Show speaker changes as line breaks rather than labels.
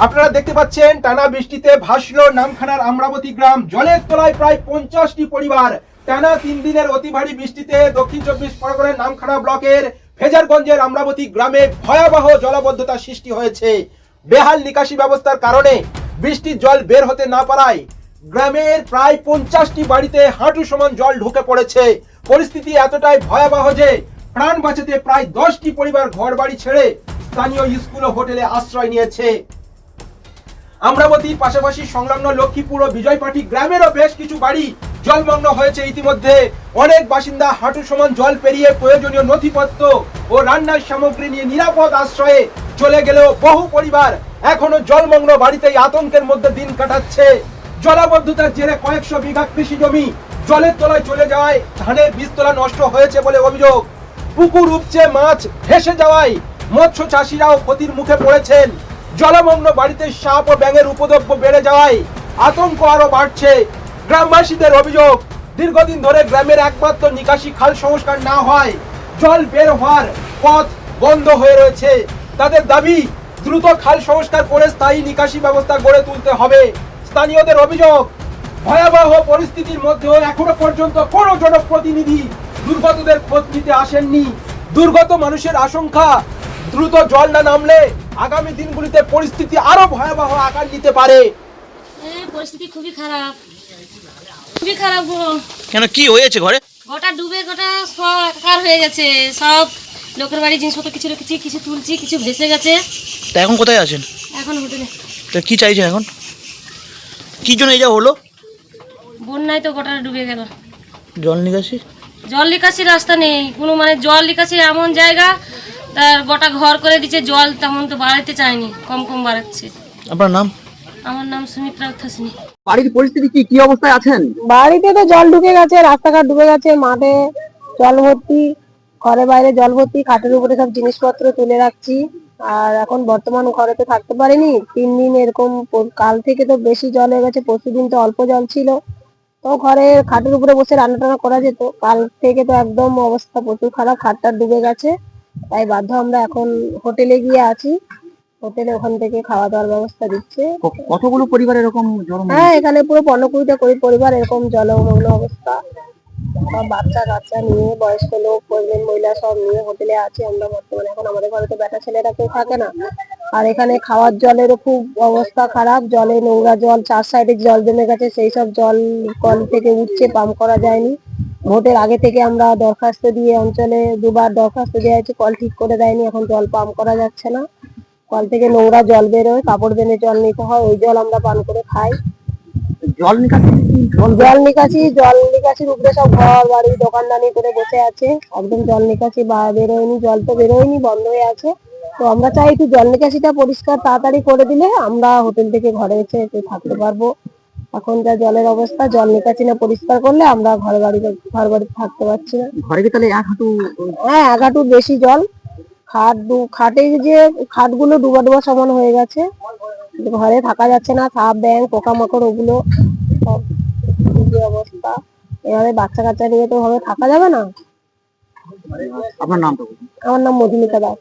আপনারা দেখতে পাচ্ছেন টানা বৃষ্টিতে ভাসলো নামখানার আমরাবতী গ্রাম, জলের তলায় প্রায় 50টি পরিবার। টানা 3 দিনের অতি ভারী বৃষ্টিতে দক্ষিণ 24 পরগনার নামখানা ব্লকের ফেজারগঞ্জের আমরাবতী গ্রামে ভয়াবহ জলাবদ্ধতা সৃষ্টি হয়েছে। বেহাল নিকাশি ব্যবস্থার কারণে বৃষ্টির জল বের হতে না পারায় গ্রামের প্রায় 50টি বাড়িতে হাঁটু সমান জল ঢুকে পড়েছে। পরিস্থিতি এতটাই ভয়াবহ যে প্রাণ বাঁচাতে প্রায় 10টি পরিবার ঘর বাড়ি ছেড়ে স্থানীয় স্কুল ও হোটেলে আশ্রয় নিয়েছে। আমরাবতীর পাশাপাশি সংলগ্ন লক্ষ্মীপুর ও বিজয়পাটি গ্রামেরও বেশ কিছু বাড়ি জলমগ্ন হয়েছে। ইতিমধ্যে অনেক বাসিন্দা হাঁটু সমান জল পেরিয়ে প্রয়োজনীয় নথিপত্র ও রান্নার সামগ্রী নিয়ে নিরাপদ আশ্রয়ে চলে গেলেও বহু পরিবার এখনো জলমগ্ন বাড়িতেই আতঙ্কের মধ্যে দিন কাটাচ্ছে। জলাবদ্ধতার জেরে কয়েকশো বিঘা কৃষি জমি জলের তলায় চলে যাওয়ায় ধানের বীজতলা নষ্ট হয়েছে বলে অভিযোগ। পুকুর উপচে মাছ ভেসে যাওয়ায় মৎস্য চাষিরাও ক্ষতির মুখে পড়েছেন। জলমগ্ন বাড়িতে সাপ ও ব্যাঙের উপদ্রব বেড়ে যাওয়ায় আতঙ্ক আরো বাড়ছে। গ্রামবাসীদের অভিযোগ, দীর্ঘদিন ধরে গ্রামের একমাত্র নিকাশি খাল সংস্কার না হয় জল বের হওয়ার পথ বন্ধ হয়ে রয়েছে। তাদের দাবি, দ্রুত খাল সংস্কার করে স্থায়ী নিকাশি ব্যবস্থা গড়ে তুলতে হবে। স্থানীয়দের অভিযোগ, ভয়াবহ পরিস্থিতির মধ্যেও এখনো পর্যন্ত কোনো জনপ্রতিনিধি দুর্গতদের খোঁজ নিতে আসেননি। দুর্গত মানুষের আশঙ্কা, দ্রুত জল না নামলে আগামী দিনগুলিতে পরিস্থিতি আরো ভয়াবহ আকার নিতে পারে।
পরিস্থিতি খুবই খারাপ, খুবই খারাপ গো।
কেন, কি হয়েছে ঘরে?
গোটা ডুবে গোটা সব একাকার হয়ে গেছে। সব লোকের বাড়ি জিনিসপত্র কিছু রেখেছি, কিছু তুলছি, কিছু ভেসে গেছে।
তা এখন কোথায় আছেন?
এখন হোটেলে।
তা কি চাইছেন এখন? কি জন্য এই যা হলো?
বন্যায় তো গোটা ডুবে গেল।
জল নিকাশি
রাস্তা নেই কোনো, মানে জল নিকাশির এমন জায়গা তার গোটা ঘর করে দিচ্ছে। জল তেমন তো বাড়াতে চায়নি, কম কম বাড়াচ্ছে।
আপনার নাম?
আমার নাম সুমিত্রা উত্থাসিনী।
বাড়ির পরিস্থিতি কি অবস্থায় আছেন?
বাড়িতে তো জল ঢুকে গেছে, রাস্তাঘাট ডুবে গেছে, মাঠে জল ভর্তি, ঘরে বাইরে জল ভর্তি, খাটের উপরে সব জিনিসপত্র তুলে রাখছি। আর এখন বর্তমান ঘরে তো থাকতে পারিনি 3 দিন এরকম। কাল থেকে তো বেশি জল হয়ে গেছে, পরশুদিন তো অল্প জল ছিল, তো ঘরে খাটের উপরে বসে রান্না টান্না করা যেত। কাল থেকে তো একদম অবস্থা প্রচুর খারাপ, খাটটা ডুবে গেছে। তাই বাধ্য আমরা এখন হোটেলে গিয়ে আছি। হোটেলে ওখান থেকে খাওয়া দাওয়ার ব্যবস্থা দিচ্ছে।
কতগুলো পরিবার এরকম জলমগ্ন?
হ্যাঁ, এখানে পুরো 15-20টা পরিবার এরকম জলমগ্ন অবস্থা। সব বাচ্চা কাচ্চা নিয়ে, বয়স্ক লোক, প্রেগনেন্ট মহিলা সব নিয়ে হোটেলে আছি আমরা বর্তমানে। এখন আমাদের ঘরে তো বেটা ছেলেরা কেউ থাকে না। আর এখানে খাওয়ার জলেরও খুব অবস্থা খারাপ। জলে নোংরা জল, 4 সাইডে জল জমে গেছে। সেই সব জল কল থেকে উঠছে, পাম্প করা যায়নি। ভোটের আগে থেকে আমরা দরখাস্ত দিয়ে অঞ্চলে 2বার দরখাস্ত দেওয়া হয়েছে, কল ঠিক করে দেয়নি। এখন জল পাম্প করা যাচ্ছে না, কল থেকে নোংরা জল বেরোয়, কাপড় বেঁধে জল নিতে হয়, ওই জল আমরা পান করে খাই।
জল
নিকাশির উপরে সব ঘর বাড়ি দোকানদানি করে বসে আছে। একদম জল নিকাশি বেরোয়নি, জল তো বেরোয়নি, বন্ধ হয়ে আছে। তো আমরা চাই একটু জল নিকাশিটা পরিষ্কার তাড়াতাড়ি করে দিলে আমরা হোটেল থেকে ঘরে এসে একটু থাকতে পারবো। এখন যা জলের অবস্থা, জল নিকাশি না পরিষ্কার করলে আমরা ঘর বাড়িতে থাকতে পারছি না।
ঘরে কি তাহলে 1 হাঁটু?
হ্যাঁ, 1 হাঁটুর বেশি জল। খাটে যে খাটগুলো ডুবা সমান হয়ে গেছে, ঘরে থাকা যাচ্ছে না। সাপ ব্যাঙ পোকামাকড় ওগুলো সব যে অবস্থা। এভাবে বাচ্চা কাচ্চা নিয়ে তো ভাবে থাকা যাবে না।
আপনার নামটা?
আমার নাম মধুমিতা দাস।